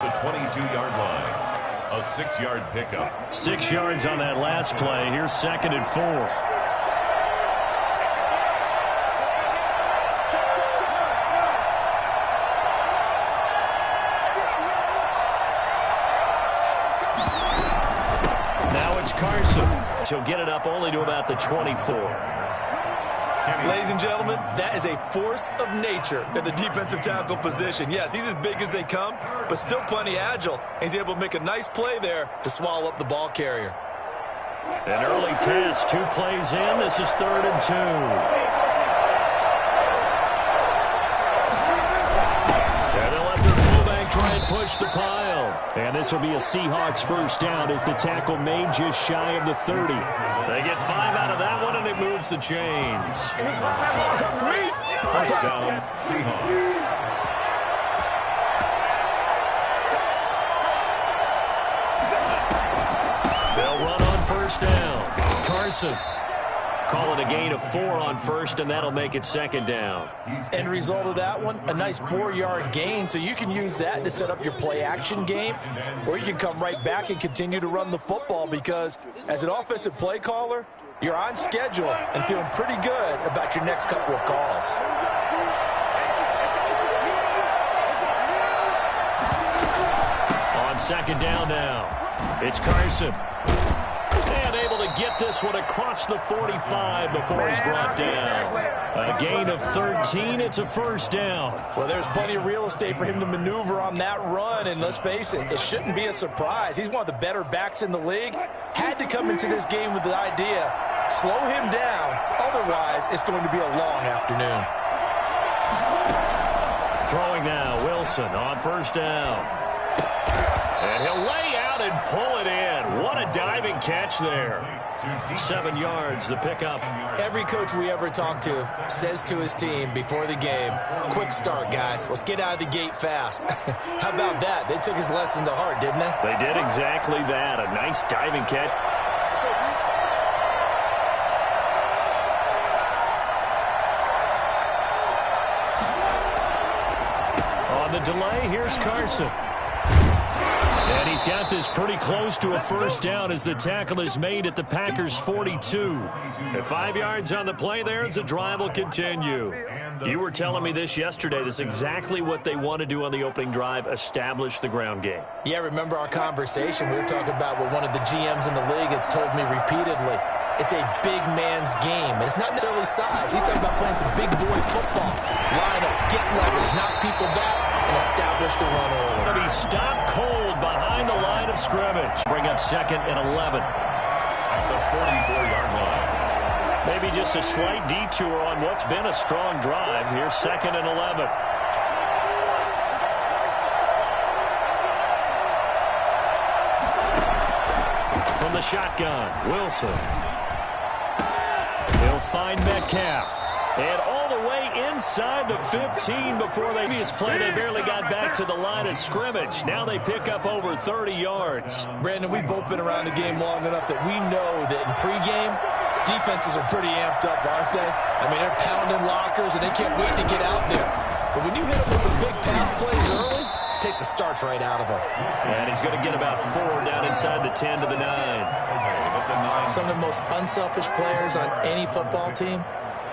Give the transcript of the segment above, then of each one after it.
The 22-yard line. A 6-yard pickup. 6 yards on that last play. Here's 2nd and 4. Now it's Carson. He'll get it up only to about the 24. Ladies and gentlemen, that is a force of nature at the defensive tackle position. Yes, he's as big as they come, but still plenty agile. He's able to make a nice play there to swallow up the ball carrier. An early test, 2 plays in. This is 3rd and 2. And they'll let their fullback try and push the pile. And this will be a Seahawks first down as the tackle made just shy of the 30. They get 5 out of that one, and it moves the chains. First down, Seahawks. They'll run on first down. Carson. Call it a gain of 4 on first, and that'll make it 2nd down. End result of that one, a nice 4-yard gain, so you can use that to set up your play-action game, or you can come right back and continue to run the football because as an offensive play caller, you're on schedule and feeling pretty good about your next couple of calls. On 2nd down now, it's Carson. And able to get this one across the 45 before he's brought down. A gain of 13, it's a first down. Well, there's plenty of real estate for him to maneuver on that run, and let's face it, it shouldn't be a surprise. He's one of the better backs in the league. Had to come into this game with the idea, slow him down, otherwise it's going to be a long afternoon. Throwing now, Wilson on first down. And he'll lay out and pull it in. What a diving catch there. 7 yards, the pickup. Every coach we ever talk to says to his team before the game, quick start, guys. Let's get out of the gate fast. How about that? They took his lesson to heart, didn't they? They did exactly that. A nice diving catch. On the delay, here's Carson. And he's got this pretty close to a first down as the tackle is made at the Packers' 42. At 5 yards on the play there as the drive will continue. You were telling me this yesterday. This is exactly what they want to do on the opening drive, establish the ground game. Yeah, remember our conversation? We were talking about what one of the GMs in the league has told me repeatedly. It's a big man's game, and it's not necessarily size. He's talking about playing some big boy football. Line up, get leverage, knock people back, and establish the run early. Going to be stopped cold behind the line of scrimmage. Bring up 2nd and 11. At the 44-yard line. Maybe just a slight detour on what's been a strong drive. Here's 2nd and 11. From the shotgun, Wilson. He'll find Metcalf. And all the way inside the 15 before the previous play. They barely got back to the line of scrimmage. Now they pick up over 30 yards. Brandon, we've both been around the game long enough that we know that in pregame, defenses are pretty amped up, aren't they? I mean, they're pounding lockers, and they can't wait to get out there. But when you hit them with some big pass plays early, it takes the starch right out of them. And he's going to get about 4 down inside the 10 to the 9. Some of the most unselfish players on any football team,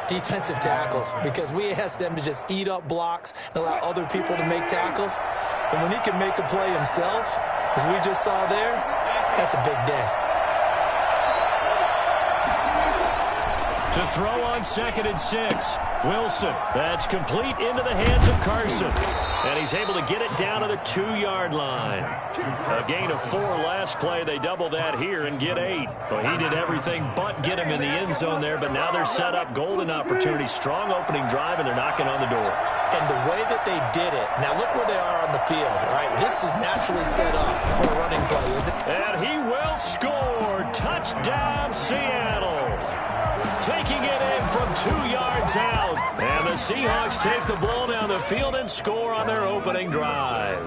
defensive tackles, because we ask them to just eat up blocks and allow other people to make tackles. And when he can make a play himself, as we just saw there, that's a big day. To throw on 2nd and 6. Wilson. That's complete into the hands of Carson. And he's able to get it down to the 2-yard line. A gain of 4 last play. They double that here and get 8. Well, he did everything but get him in the end zone there, but now they're set up golden opportunity. Strong opening drive, and they're knocking on the door. And the way that they did it, now look where they are on the field, all right? This is naturally set up for a running play, is it? And he will score. Touchdown, Seattle. Taking it in from 2 yards out. And the Seahawks take the ball down the field and score on their opening drive.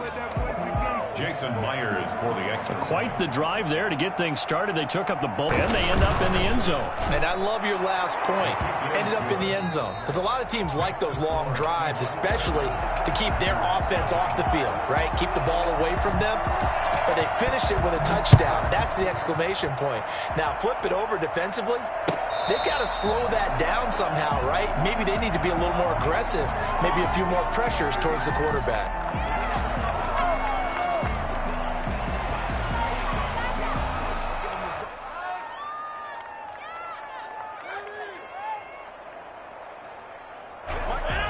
Jason Myers for the extra. Quite the drive there to get things started. They took up the ball, and they end up in the end zone. And I love your last point. Ended up in the end zone. Because a lot of teams like those long drives, especially to keep their offense off the field, right? Keep the ball away from them. But they finished it with a touchdown. That's the exclamation point. Now, flip it over defensively. They've got to slow that down somehow, right? Maybe they need to be a little more aggressive. Maybe a few more pressures towards the quarterback.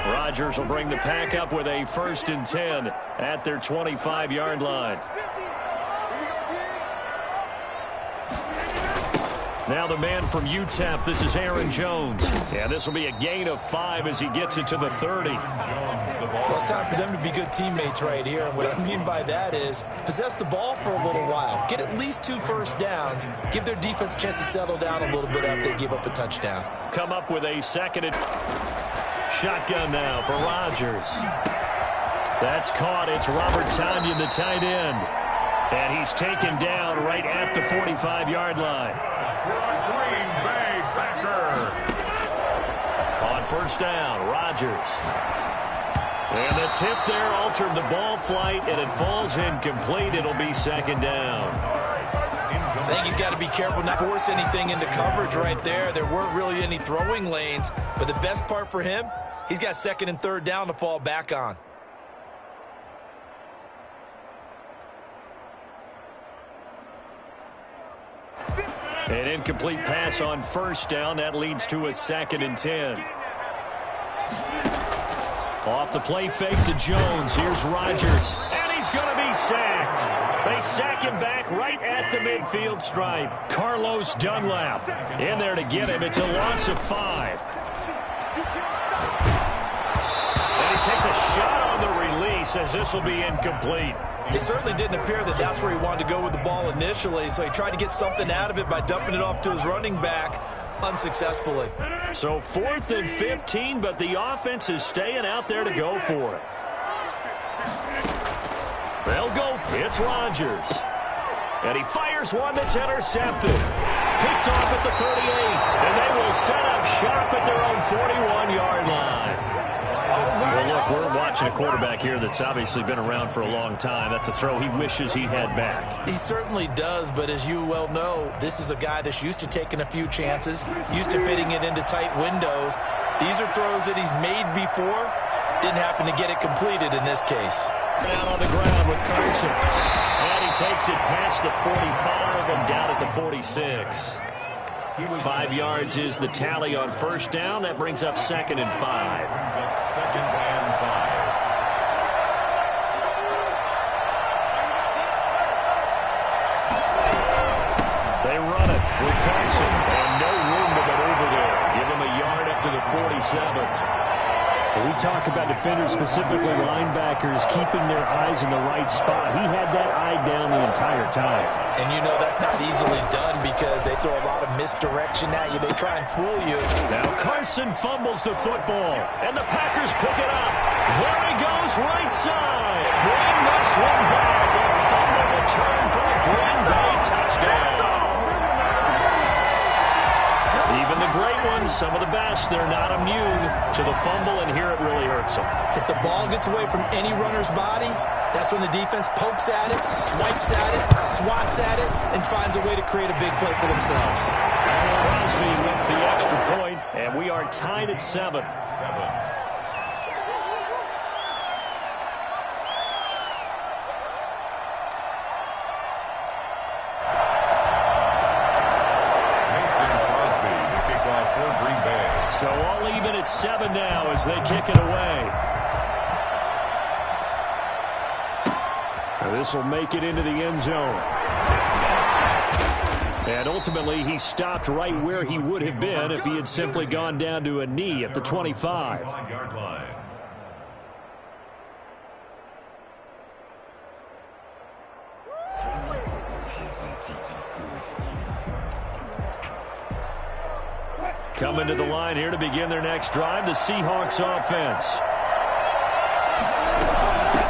Rodgers will bring the pack up with a 1st and 10 at their 25-yard line. Now the man from UTEP, this is Aaron Jones. And this will be a gain of 5 as he gets it to the 30. Well, it's time for them to be good teammates right here. And what I mean by that is possess the ball for a little while. Get at least 2 first downs. Give their defense a chance to settle down a little bit after they give up a touchdown. Come up with a 2nd and shotgun now for Rodgers. That's caught. It's Robert Tonyan, the tight end. And he's taken down right at the 45-yard line. Green Bay Packer. On 1st down, Rodgers. And the tip there altered the ball flight, and it falls incomplete. It'll be 2nd down. I think he's got to be careful not to force anything into coverage right there. There weren't really any throwing lanes, but the best part for him, he's got 2nd and 3rd down to fall back on. An incomplete pass on 1st down. That leads to a 2nd and 10. Off the play fake to Jones. Here's Rodgers. And he's going to be sacked. They sack him back right at the midfield stripe. Carlos Dunlap in there to get him. It's a loss of 5. And he takes a shot on the release as this will be incomplete. It certainly didn't appear that that's where he wanted to go with the ball initially, so he tried to get something out of it by dumping it off to his running back unsuccessfully. So 4th and 15, but the offense is staying out there to go for it. They'll go. It's Rodgers. And he fires one that's intercepted. Picked off at the 38, and they will set up shop at their own 41-yard line. Well, look, we're watching a quarterback here that's obviously been around for a long time. That's a throw he wishes he had back. He certainly does, but as you well know, this is a guy that's used to taking a few chances, used to fitting it into tight windows. These are throws that he's made before. Didn't happen to get it completed in this case. Down on the ground with Carson. And he takes it past the 45 and down at the 46. 5 yards is the tally on 1st down. That brings up 2nd and 5. Second and 5. They run it with Carson. And no room to maneuver there. Give him a yard up to the 47. We talk about defenders, specifically linebackers, keeping their eyes in the right spot. He had that eye down the entire time. And you know that's not easily done because they throw a lot of misdirection at you. They try and fool you. Now Carson fumbles the football, and the Packers pick it up. There he goes, right side. Bring this one back. A fumble return for a Green Bay touchdown. Even the great ones, some of the best, they're not immune to the fumble, and here it really hurts them. If the ball gets away from any runner's body, that's when the defense pokes at it, swipes at it, swats at it, and finds a way to create a big play for themselves. Crosby with the extra point, and we are tied at 7. So all even at 7 now as they kick it away. Now this will make it into the end zone. And ultimately, he stopped right where he would have been if he had simply gone down to a knee at the 25. Coming to the line here to begin their next drive, the Seahawks offense.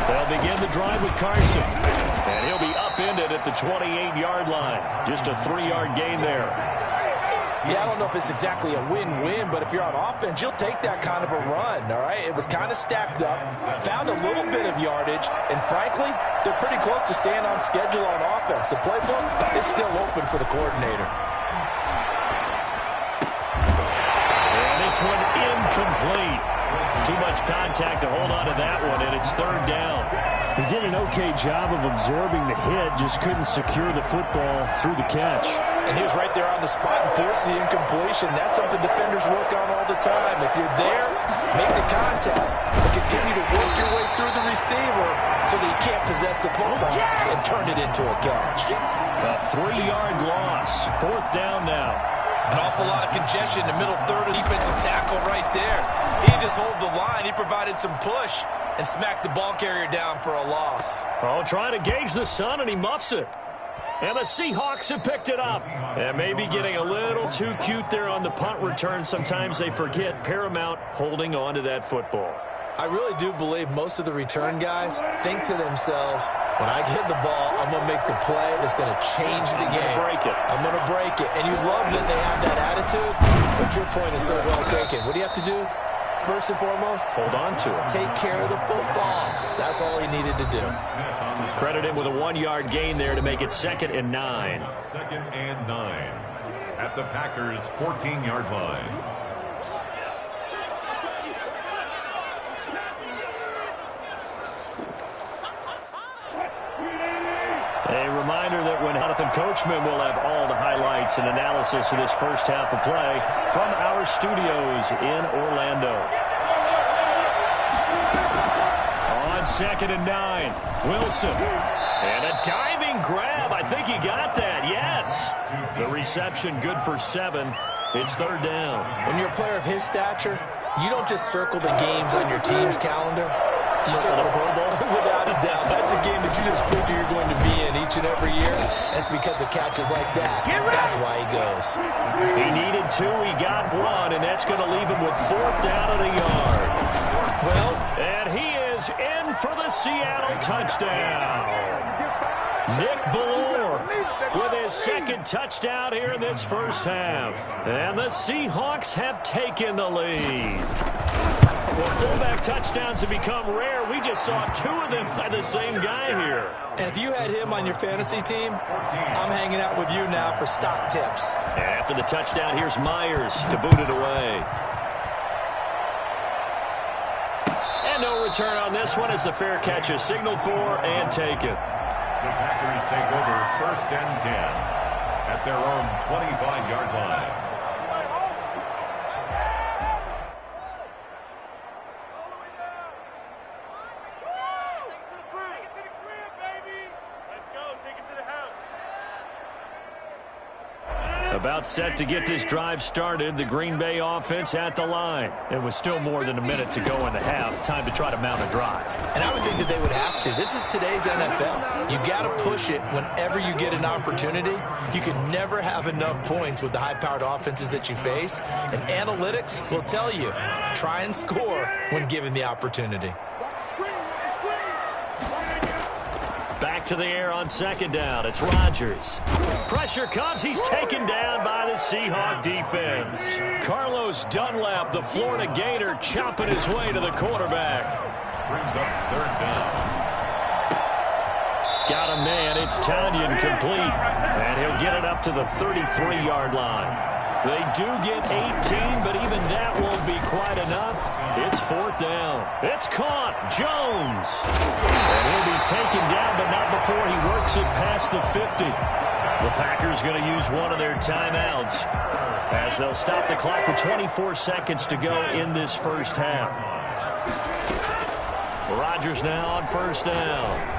They'll begin the drive with Carson. 28-yard line. Just a 3-yard gain there. Yeah, I don't know if it's exactly a win-win, but if you're on offense, you'll take that kind of a run, all right? It was kind of stacked up, found a little bit of yardage, and frankly, they're pretty close to staying on schedule on offense. The playbook is still open for the coordinator. And this one incomplete. Too much contact to hold on to that one, and it's 3rd down. He did an okay job of absorbing the hit, just couldn't secure the football through the catch. And he was right there on the spot and forced the incompletion. That's something defenders work on all the time. If you're there, make the contact, but continue to work your way through the receiver so that you can't possess the football and turn it into a catch. A 3-yard loss. 4th down now. An awful lot of congestion in the middle third of defensive tackle right there. He didn't just hold the line. He provided some push and smacked the ball carrier down for a loss. Oh, trying to gauge the sun, and he muffs it. And the Seahawks have picked it up. And maybe getting a little too cute there on the punt return. Sometimes they forget Paramount holding on to that football. I really do believe most of the return guys think to themselves, when I get the ball, I'm going to make the play that's going to change the game. Break it. I'm going to break it. And you love that they have that attitude, but your point is so well taken. What do you have to do? First and foremost, hold on to it. Take care of the football. That's all he needed to do. Credit him with a 1-yard gain there to make it 2nd and 9. 2nd and 9 at the Packers' 14-yard line. A reminder that when Jonathan Coachman will have all the highlights and analysis of this first half of play from our studios in Orlando. On 2nd and 9, Wilson. And a diving grab. I think he got that, yes. The reception good for 7. It's 3rd down. When you're a player of his stature, you don't just circle the games on your team's calendar. You circle the Pro Bowl. Without a doubt. That's a game that you just figure you're going to be in each and every year. That's because of catches like that. That's why he goes. He needed 2. He got 1, and that's going to leave him with 4th down at a yard. Well, and he is in for the Seattle touchdown. Nick Ballore with his 2nd touchdown here in this first half. And the Seahawks have taken the lead. Well, fullback touchdowns have become rare. We just saw 2 of them by the same guy here. And if you had him on your fantasy team, I'm hanging out with you now for stock tips. And after the touchdown, here's Myers to boot it away. And no return on this one as the fair catch is signaled for and taken. The Packers take over 1st and 10 at their own 25-yard line. About set to get this drive started. The Green Bay offense at the line. It was still more than a minute to go in the half. Time to try to mount a drive. And I would think that they would have to. This is today's NFL. You got to push it whenever you get an opportunity. You can never have enough points with the high-powered offenses that you face. And analytics will tell you, try and score when given the opportunity. Back to the air on 2nd down. It's Rodgers. Pressure comes. He's taken down by the Seahawk defense. Carlos Dunlap, the Florida Gator, chopping his way to the quarterback. Brings up 3rd down. Got him, man. It's Tanyan complete. And he'll get it up to the 33-yard line. They do get 18, but even that won't be quite enough. It's 4th down. It's caught. Jones. And he'll be taken down, but not before he works it past the 50. The Packers going to use one of their timeouts as they'll stop the clock with 24 seconds to go in this first half. Rodgers now on 1st down.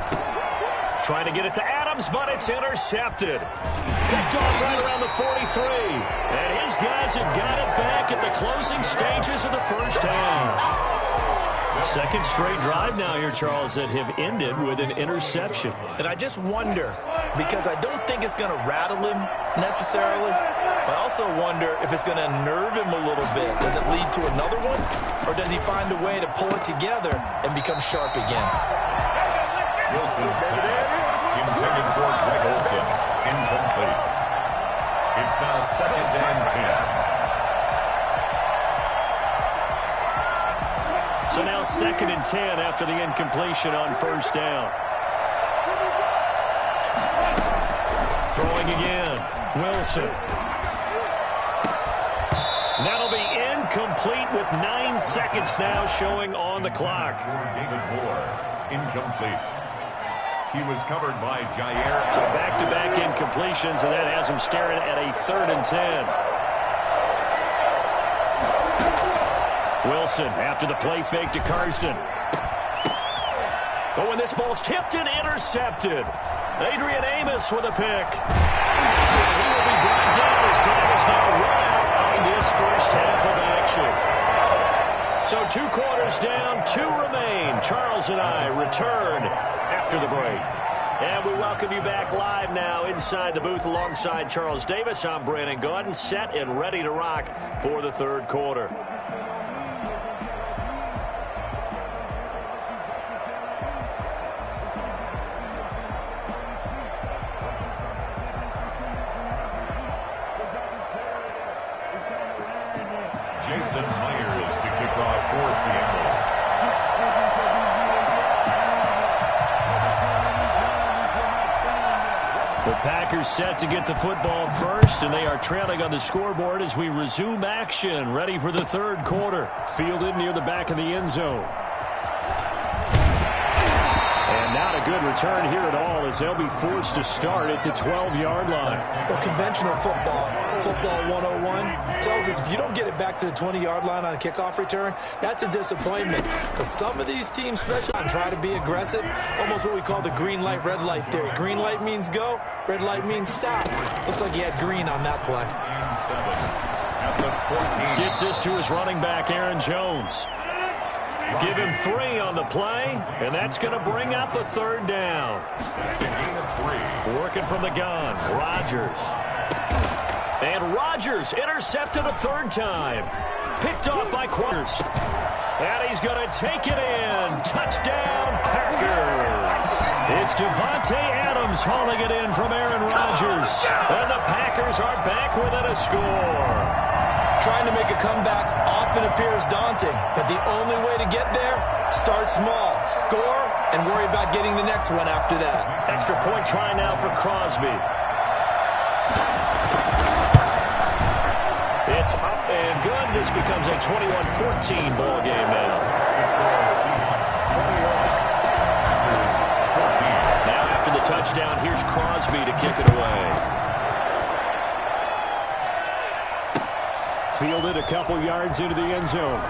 Trying to get it to Adams, but it's intercepted. Picked off right around the 43. And his guys have got it back at the closing stages of the first half. Second straight drive now here, Charles, that have ended with an interception. And I just wonder, because I don't think it's going to rattle him necessarily, but I also wonder if it's going to unnerve him a little bit. Does it lead to another one, or does he find a way to pull it together and become sharp again? Wilson's pass intended for Greg Olsen. now 2nd and 10. So now 2nd and 10 after the incompletion on 1st down. Throwing again. Wilson. That'll be incomplete with 9 seconds now showing on the clock. David Moore, incomplete. He was covered by Jair. So back-to-back incompletions, and that has him staring at a 3rd and 10. Wilson after the play fake to Carson. But when this ball's tipped and intercepted, Adrian Amos with a pick. And he will be brought down as time is now run out on this first half of action. So 2 quarters down, 2 remain. Charles and I return after the break. And we welcome you back live now inside the booth alongside Charles Davis. I'm Brandon Gaudin, set and ready to rock for the 3rd quarter. Jason Myers to kick off for Seattle. The Packers set to get the football first, and they are trailing on the scoreboard as we resume action, ready for the 3rd quarter. Fielded near the back of the end zone. And not a good return here at all as they'll be forced to start at the 12-yard line. Well, conventional football 101, tells us if you don't get it back to the 20-yard line on a kickoff return, that's a disappointment. Because some of these teams, especially, try to be aggressive, almost what we call the green light, red light theory. Green light means go, red light means stop. Looks like he had green on that play. Gets this to his running back, Aaron Jones. Give him 3 on the play, and that's going to bring up the 3rd down. That's a gain of 3. Working from the gun, Rodgers. And Rodgers intercepted a 3rd time. Picked off by Quarters. And he's going to take it in. Touchdown, Packers. It's Devontae Adams hauling it in from Aaron Rodgers. And the Packers are back within a score. Trying to make a comeback often appears daunting, but the only way to get there, start small, score, and worry about getting the next one after that. Extra point try now for Crosby. It's up and good. This becomes a 21-14 ball game now. Now after the touchdown, here's Crosby to kick it away. Fielded a couple yards into the end zone.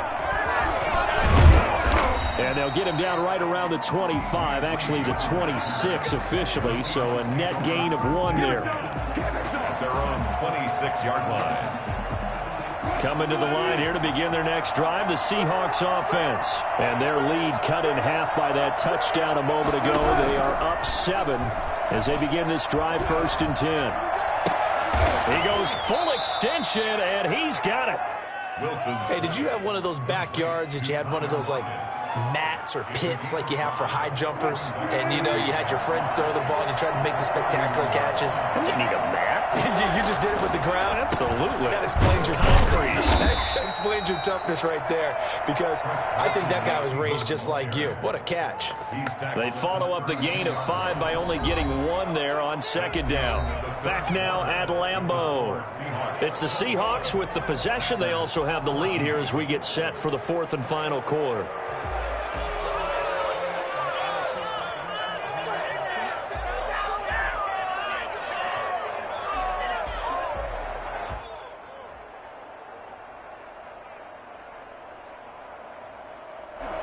And they'll get him down right around the 25, actually the 26 officially, so a net gain of 1 there. At their own 26-yard line. Coming to the line here to begin their next drive, the Seahawks offense. And their lead cut in half by that touchdown a moment ago. They are up 7 as they begin this drive 1st and 10. He goes full extension, and he's got it. Wilson. Hey, did you have one of those backyards that you had one of those, like, mats or pits like you have for high jumpers? And, you know, you had your friends throw the ball and you tried to make the spectacular catches? I didn't need a mat. You just did it with the ground? Absolutely. That explains your toughness. That explains your toughness right there, because I think that guy was raised just like you. What a catch. They follow up the gain of 5 by only getting 1 there on 2nd down. Back now at Lambeau. It's the Seahawks with the possession. They also have the lead here as we get set for the 4th and final quarter.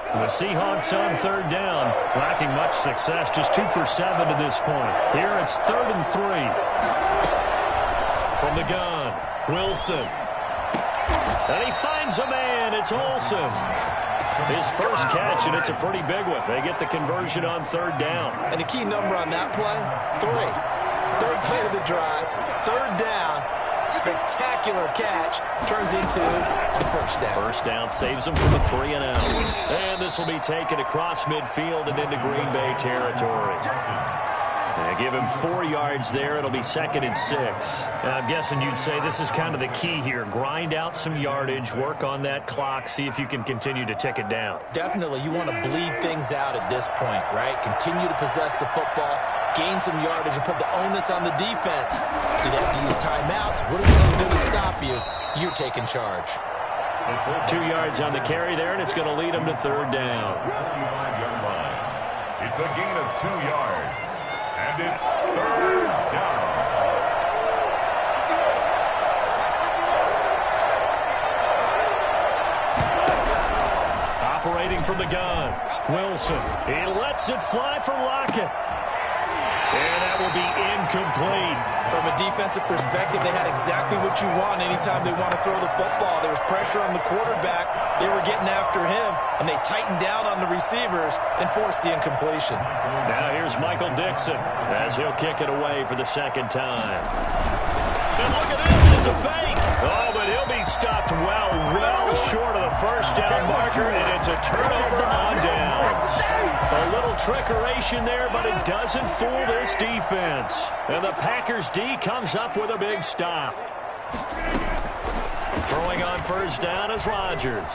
The Seahawks on 3rd down, lacking much success, just 2 for 7 to this point. Here it's 3rd and 3. From the gun, Wilson. And he finds a man, it's Olsen. His first catch, and it's a pretty big one. They get the conversion on 3rd down. And the key number on that play, 3. 3rd play of the drive, 3rd down. Spectacular catch turns into a 1st down. 1st down saves them from a 3 and out. And this will be taken across midfield and into Green Bay territory. Give him 4 yards there. It'll be 2nd and 6. I'm guessing you'd say this is kind of the key here. Grind out some yardage, work on that clock, see if you can continue to tick it down. Definitely. You want to bleed things out at this point, right? Continue to possess the football, gain some yardage, and put the onus on the defense. Do they have to use timeouts? What are we going to do to stop you? You're taking charge. 2 yards on the carry there, and it's going to lead them to 3rd down. It's a gain of 2 yards, and it's 3rd down. Operating from the gun, Wilson. He lets it fly for Lockett. And that will be incomplete. From a defensive perspective, they had exactly what you want anytime they want to throw the football. There was pressure on the quarterback. They were getting after him, and they tightened down on the receivers and forced the incompletion. Now here's Michael Dixon as he'll kick it away for the 2nd time. And look at this. It's a fake. Oh, but he'll be stopped well short of the 1st down marker, and it's a turnover on downs. A little trickeration there, but it doesn't fool this defense. And the Packers D comes up with a big stop. Throwing on 1st down is Rodgers.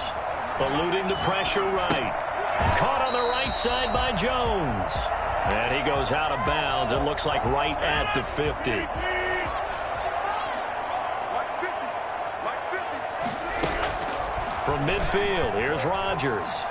Eluding the pressure right. Caught on the right side by Jones. And he goes out of bounds. It looks like right at the 50. From midfield, here's Rodgers.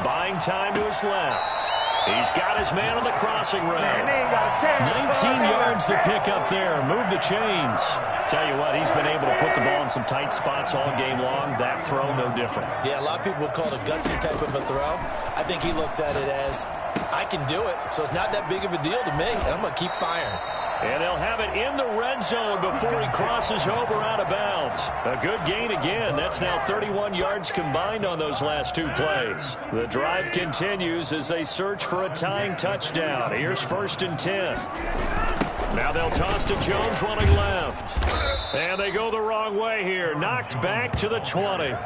Buying time to his left. He's got his man on the crossing route. 19 yards to pick up there. Move the chains. Tell you what, he's been able to put the ball in some tight spots all game long. That throw, no different. Yeah, a lot of people would call it a gutsy type of a throw. I think he looks at it as, I can do it, so it's not that big of a deal to me, and I'm going to keep firing. And they'll have it in the red zone before he crosses over out of bounds. A good gain again. That's now 31 yards combined on those last 2 plays. The drive continues as they search for a tying touchdown. Here's 1st and 10. Now they'll toss to Jones running left. And they go the wrong way here. Knocked back to the 20.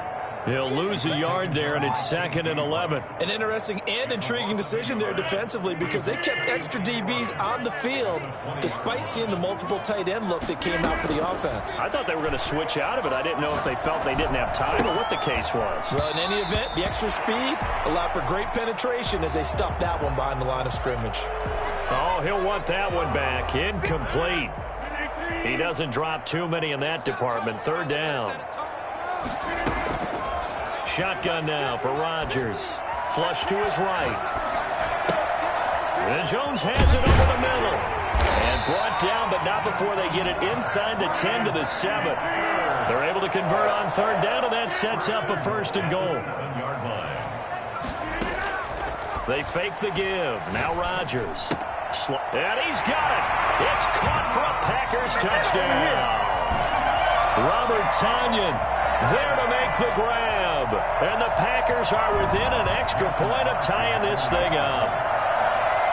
He'll lose a yard there, and it's 2nd and 11. An interesting and intriguing decision there defensively because they kept extra DBs on the field despite seeing the multiple tight end look that came out for the offense. I thought they were going to switch out of it. I didn't know if they felt they didn't have time or what the case was. Well, in any event, the extra speed allowed for great penetration as they stuffed that one behind the line of scrimmage. Oh, he'll want that one back. Incomplete. He doesn't drop too many in that department. 3rd down. Shotgun now for Rodgers. Flush to his right. And Jones has it over the middle. And brought down, but not before they get it inside the 10 to the 7. They're able to convert on 3rd down, and that sets up a 1st and goal. They fake the give. Now Rodgers. And he's got it. It's caught for a Packers touchdown. Robert Tonyan there to make the grab. And the Packers are within an extra point of tying this thing up.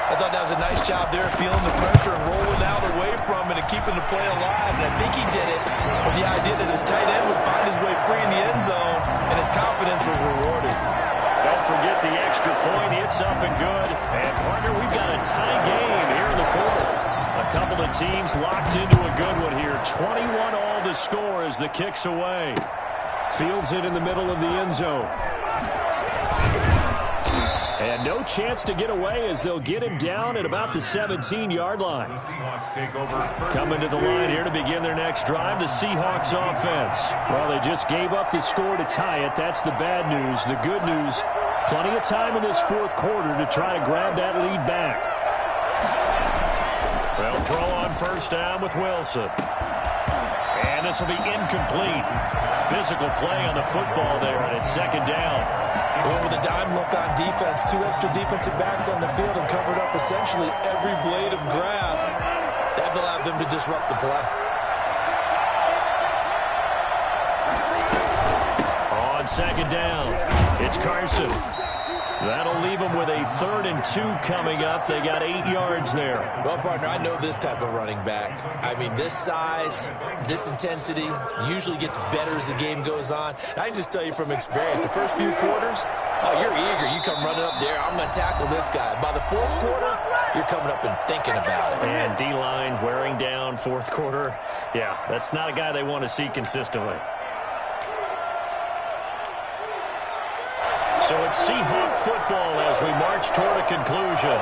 I thought that was a nice job there, feeling the pressure and rolling out away from it and keeping the play alive. And I think he did it with the idea that his tight end would find his way free in the end zone, and his confidence was rewarded. Don't forget the extra point. It's up and good. And, partner, we've got a tie game here in the 4th. A couple of teams locked into a good one here. 21 all the score as the kick's away. Fields it in the middle of the end zone. And no chance to get away as they'll get him down at about the 17-yard line. Coming to the line here to begin their next drive, the Seahawks offense. Well, they just gave up the score to tie it. That's the bad news. The good news, plenty of time in this 4th quarter to try to grab that lead back. They'll throw on 1st down with Wilson. And this will be incomplete. Physical play on the football there, and it's 2nd down. Going with a dime look on defense, 2 extra defensive backs on the field and covered up essentially every blade of grass. That allowed them to disrupt the play. On 2nd down, it's Carson. That'll leave them with a 3rd and 2 coming up. They got 8 yards there. Well, partner, I know this type of running back. I mean, this size, this intensity usually gets better as the game goes on. I can just tell you from experience, the first few quarters, oh, you're eager. You come running up there, I'm going to tackle this guy. By the 4th quarter, you're coming up and thinking about it. And D-line wearing down fourth quarter. Yeah, that's not a guy they want to see consistently. So it's Seahawk football as we march toward a conclusion.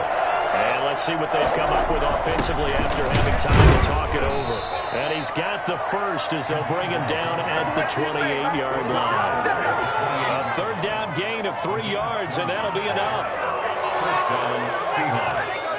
And let's see what they've come up with offensively after having time to talk it over. And he's got the first as they'll bring him down at the 28-yard line. A third down gain of 3 yards, and that'll be enough. First down, Seahawks.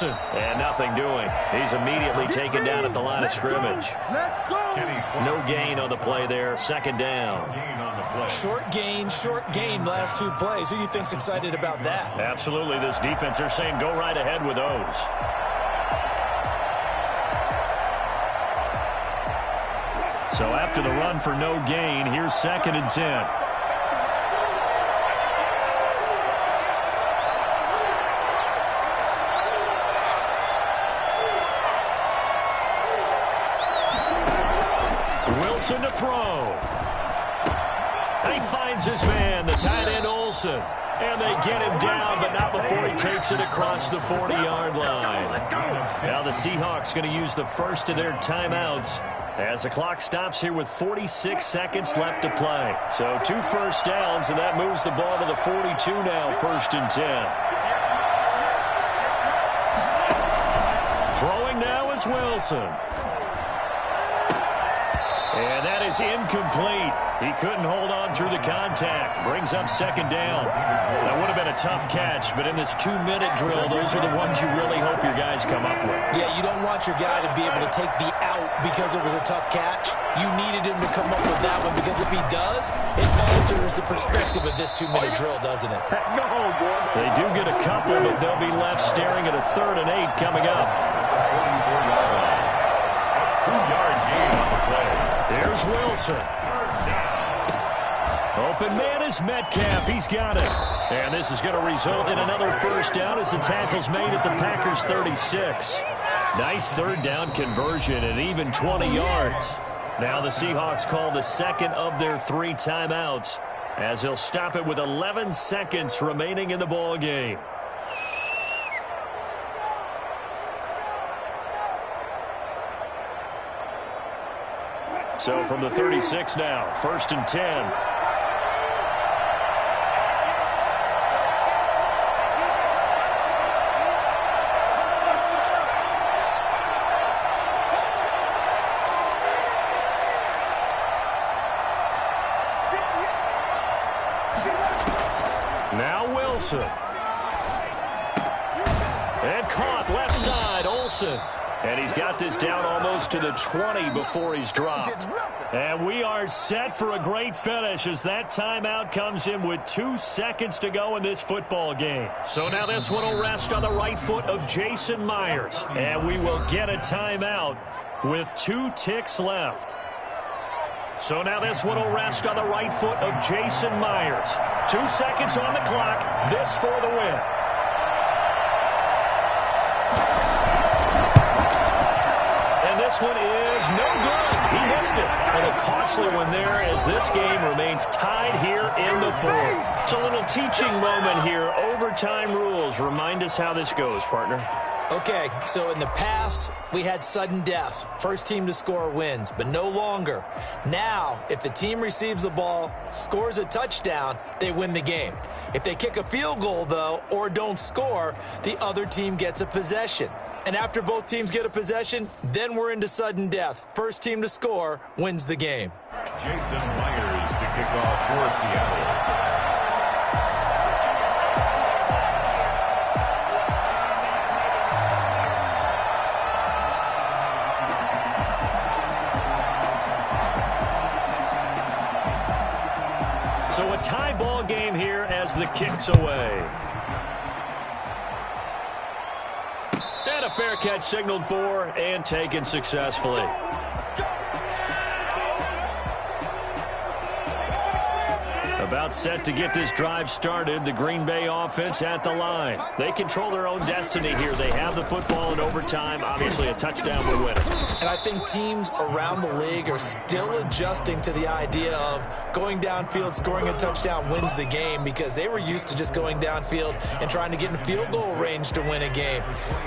And nothing doing. He's immediately taken down at the line of scrimmage. No gain on the play there. Second down. Short gain, last 2 plays. Who do you think's excited about that? Absolutely. This defense, they're saying go right ahead with those. So after the run for no gain, here's 2nd and 10. Wilson to throw. And he finds his man, the tight end Olsen. And they get him down, but not before he takes it across the 40-yard line. Now the Seahawks going to use the first of their timeouts as the clock stops here with 46 seconds left to play. So 2 first downs, and that moves the ball to the 42 now, 1st and 10. Throwing now is Wilson. And that is incomplete. He couldn't hold on through the contact. Brings up 2nd down. That would have been a tough catch, but in this 2-minute drill, those are the ones you really hope your guys come up with. Yeah, you don't want your guy to be able to take the out because it was a tough catch. You needed him to come up with that one because if he does, it alters the perspective of this 2-minute drill, doesn't it? They do get a couple, but they'll be left staring at a 3rd and 8 coming up. 2-yard gain on the play. There's Wilson. Open man is Metcalf. He's got it. And this is going to result in another first down as the tackle's made at the Packers' 36. Nice 3rd down conversion and even 20 yards. Now the Seahawks call the 2nd of their 3 timeouts as they'll stop it with 11 seconds remaining in the ball game. So from the 36 now, 1st and 10. Now Wilson. And caught left side, Olsen. And he's got this down almost to the 20 before he's dropped. And we are set for a great finish as that timeout comes in with 2 seconds to go in this football game. So now this one will rest on the right foot of Jason Myers. And we will get a timeout with 2 ticks left. So now this one will rest on the right foot of Jason Myers. 2 seconds on the clock. This for the win. This one is no good. He missed it. And a costly one there as this game remains tied here in the 4th. It's a little teaching moment here. Overtime rules. Remind us how this goes, partner. Okay, so in the past, we had sudden death. First team to score wins, but no longer. Now, if the team receives the ball, scores a touchdown, they win the game. If they kick a field goal, though, or don't score, the other team gets a possession. And after both teams get a possession, then we're into sudden death. First team to score wins the game. Jason Myers to kick off for Seattle. So a tie ball game here as the kick's away. And a fair catch signaled for and taken successfully. About set to get this drive started. The Green Bay offense at the line. They control their own destiny here. They have the football in overtime. Obviously, a touchdown will win it. And I think teams around the league are still adjusting to the idea of going downfield, scoring a touchdown wins the game, because they were used to just going downfield and trying to get in field goal range to win a game.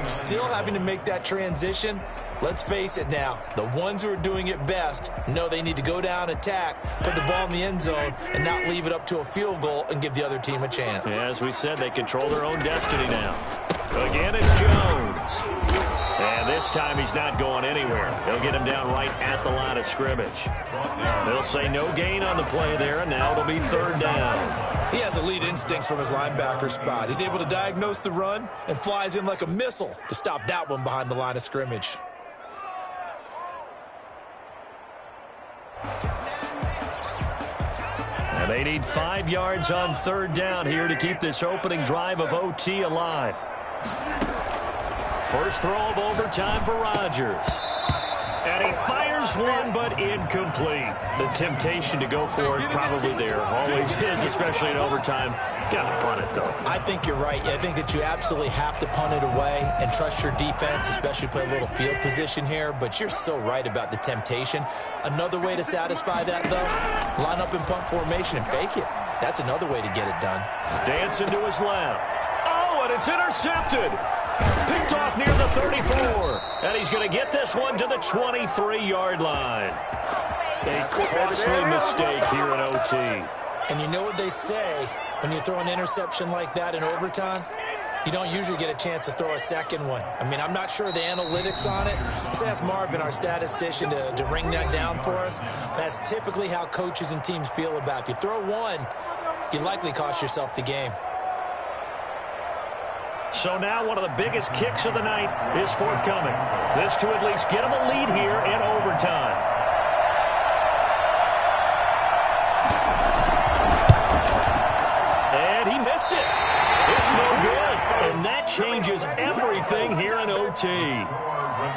Still having to make that transition. Let's face it now, the ones who are doing it best know they need to go down, attack, put the ball in the end zone, and not leave it up to a field goal and give the other team a chance. Yeah, as we said, they control their own destiny now. Again, it's Jones. And this time he's not going anywhere. They'll get him down right at the line of scrimmage. They'll say no gain on the play there, and now it'll be third down. He has elite instincts from his linebacker spot. He's able to diagnose the run and flies in like a missile to stop that one behind the line of scrimmage. And they need 5 yards on third down here to keep this opening drive of OT alive. First throw of overtime for Rodgers. And he fires one, but incomplete. The temptation to go for it probably there. Always is, especially in overtime. Got to punt it, though. I think you're right. I think that you absolutely have to punt it away and trust your defense, especially play a little field position here. But you're so right about the temptation. Another way to satisfy that, though, line up in punt formation and fake it. That's another way to get it done. Dancing to his left. Oh, and it's intercepted. Picked off near the 34. And he's going to get this one to the 23-yard line. A costly mistake here in OT. And you know what they say, when you throw an interception like that in overtime, you don't usually get a chance to throw a second one. I mean, I'm not sure the analytics on it. Let's ask Marvin, our statistician, to ring that down for us. That's typically how coaches and teams feel about it. If you throw one, you likely cost yourself the game. So now one of the biggest kicks of the night is forthcoming. This to at least get him a lead here in overtime. And he missed it. It's no good. And that changes everything here in OT.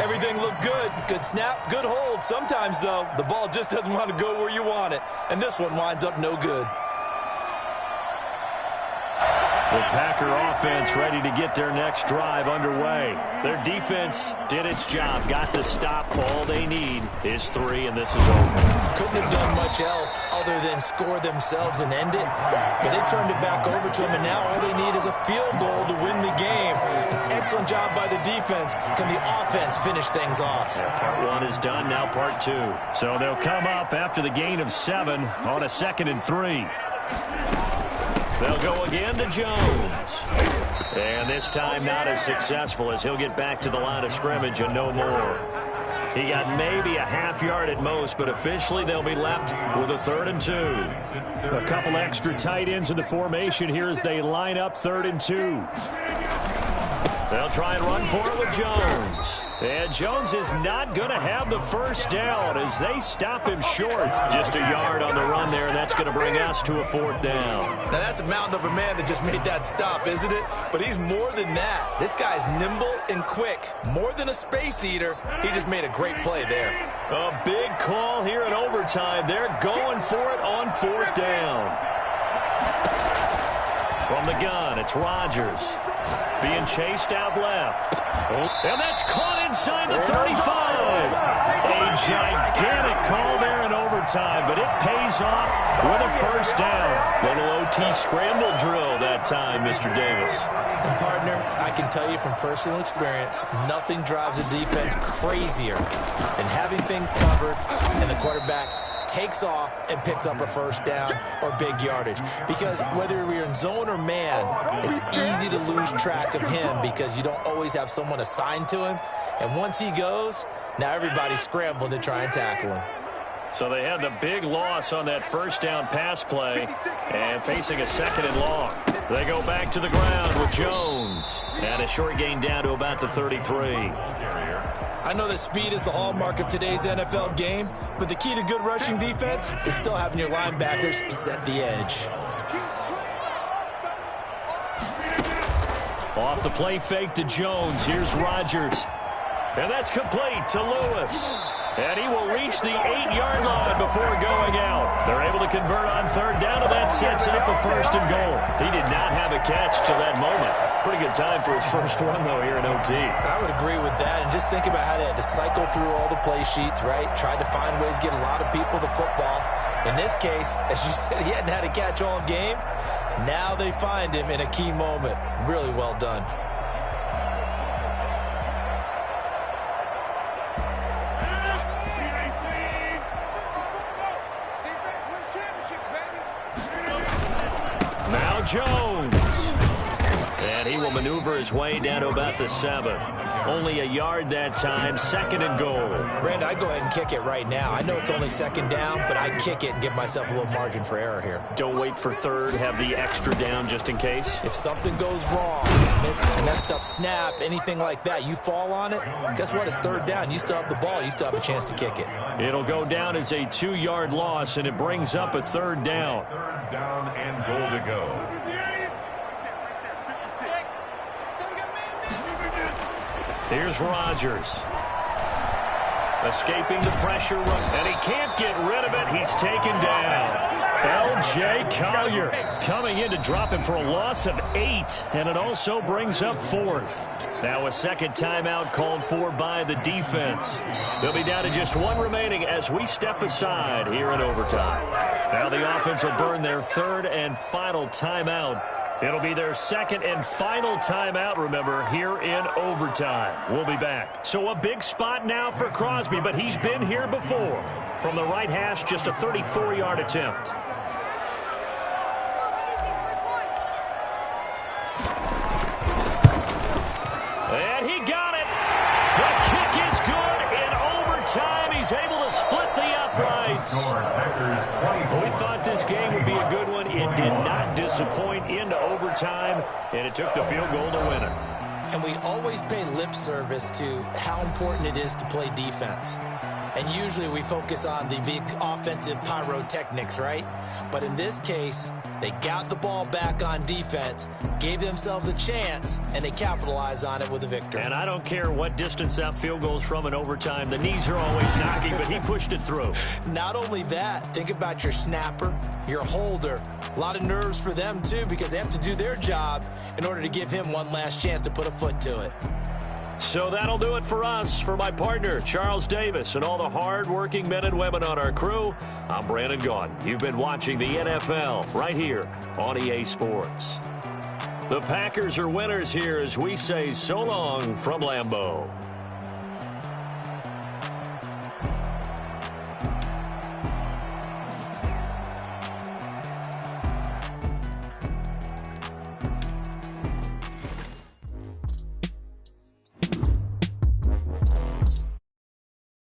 Everything looked good. Good snap, good hold. Sometimes, though, the ball just doesn't want to go where you want it. And this one winds up no good. The Packer offense ready to get their next drive underway. Their defense did its job, got the stop. All they need is 3, and this is over. Couldn't have done much else other than score themselves and end it. But they turned it back over to them, and now all they need is a field goal to win the game. An excellent job by the defense. Can the offense finish things off? Part 1 is done, now part 2. So they'll come up after the gain of 7 on a 2nd and 3. They'll go again to Jones. And this time not as successful, as he'll get back to the line of scrimmage and no more. He got maybe a half yard at most, but officially they'll be left with a 3rd and 2. A couple extra tight ends in the formation here as they line up 3rd and 2. They'll try and run for it with Jones. And Jones is not going to have the first down as they stop him short. Just a yard on the run there, and that's going to bring us to a 4th down. Now, that's a mountain of a man that just made that stop, isn't it? But he's more than that. This guy's nimble and quick. More than a space eater, he just made a great play there. A big call here in overtime. They're going for it on 4th down. From the gun, it's Rodgers. Being chased out left. And that's caught inside the 35. A gigantic call there in overtime, but it pays off with a 1st down. Little OT scramble drill that time, Mr. Davis. And partner, I can tell you from personal experience, nothing drives a defense crazier than having things covered and the quarterback takes off and picks up a 1st down or big yardage. Because whether you're in zone or man, it's easy to lose track of him because you don't always have someone assigned to him. And once he goes, now everybody's scrambling to try and tackle him. So they had the big loss on that 1st down pass play and facing a 2nd and long. They go back to the ground with Jones. And a short gain down to about the 33. I know that speed is the hallmark of today's NFL game, but the key to good rushing defense is still having your linebackers set the edge. Off the play fake to Jones. Here's Rodgers. And that's complete to Lewis. And he will reach the 8-yard line before going out. They're able to convert on third down, and that sets up a first and goal. He did not have a catch till that moment. Pretty good time for his first one, though, here in OT. I would agree with that. And just think about how they had to cycle through all the play sheets, right? Tried to find ways to get a lot of people the football. In this case, as you said, he hadn't had a catch all game. Now they find him in a key moment. Really well done. Now Jones. And he will maneuver his way down to about the 7. Only a yard that time, second and goal. Brandon, I go ahead and kick it right now. I know it's only second down, but I kick it and give myself a little margin for error here. Don't wait for third, have the extra down just in case. If something goes wrong, messed up snap, anything like that, you fall on it, guess what? It's third down. You still have the ball. You still have a chance to kick it. It'll go down as a 2-yard loss, and it brings up a third down. Third down and goal to go. Here's Rodgers. Escaping the pressure, and he can't get rid of it. He's taken down. L.J. Collier coming in to drop him for a loss of 8, and it also brings up fourth. Now a second timeout called for by the defense. They'll be down to just 1 remaining as we step aside here in overtime. Now the offense will burn their third and final timeout. It'll be their second and final timeout, remember, here in overtime. We'll be back. So a big spot now for Crosby, but he's been here before. From the right hash, just a 34-yard attempt. And he got it. The kick is good in overtime. He's able to split the uprights. We thought this game would be a good one. It did not disappoint into overtime, and it took the field goal to win it. And we always pay lip service to how important it is to play defense. And usually we focus on the big offensive pyrotechnics, right? But in this case, they got the ball back on defense, gave themselves a chance, and they capitalized on it with a victory. And I don't care what distance that field goes from in overtime. The knees are always knocking, but he pushed it through. Not only that, think about your snapper, your holder. A lot of nerves for them, too, because they have to do their job in order to give him one last chance to put a foot to it. So that'll do it for us. For my partner, Charles Davis, and all the hard-working men and women on our crew, I'm Brandon Gaudin. You've been watching the NFL right here on EA Sports. The Packers are winners here as we say so long from Lambeau.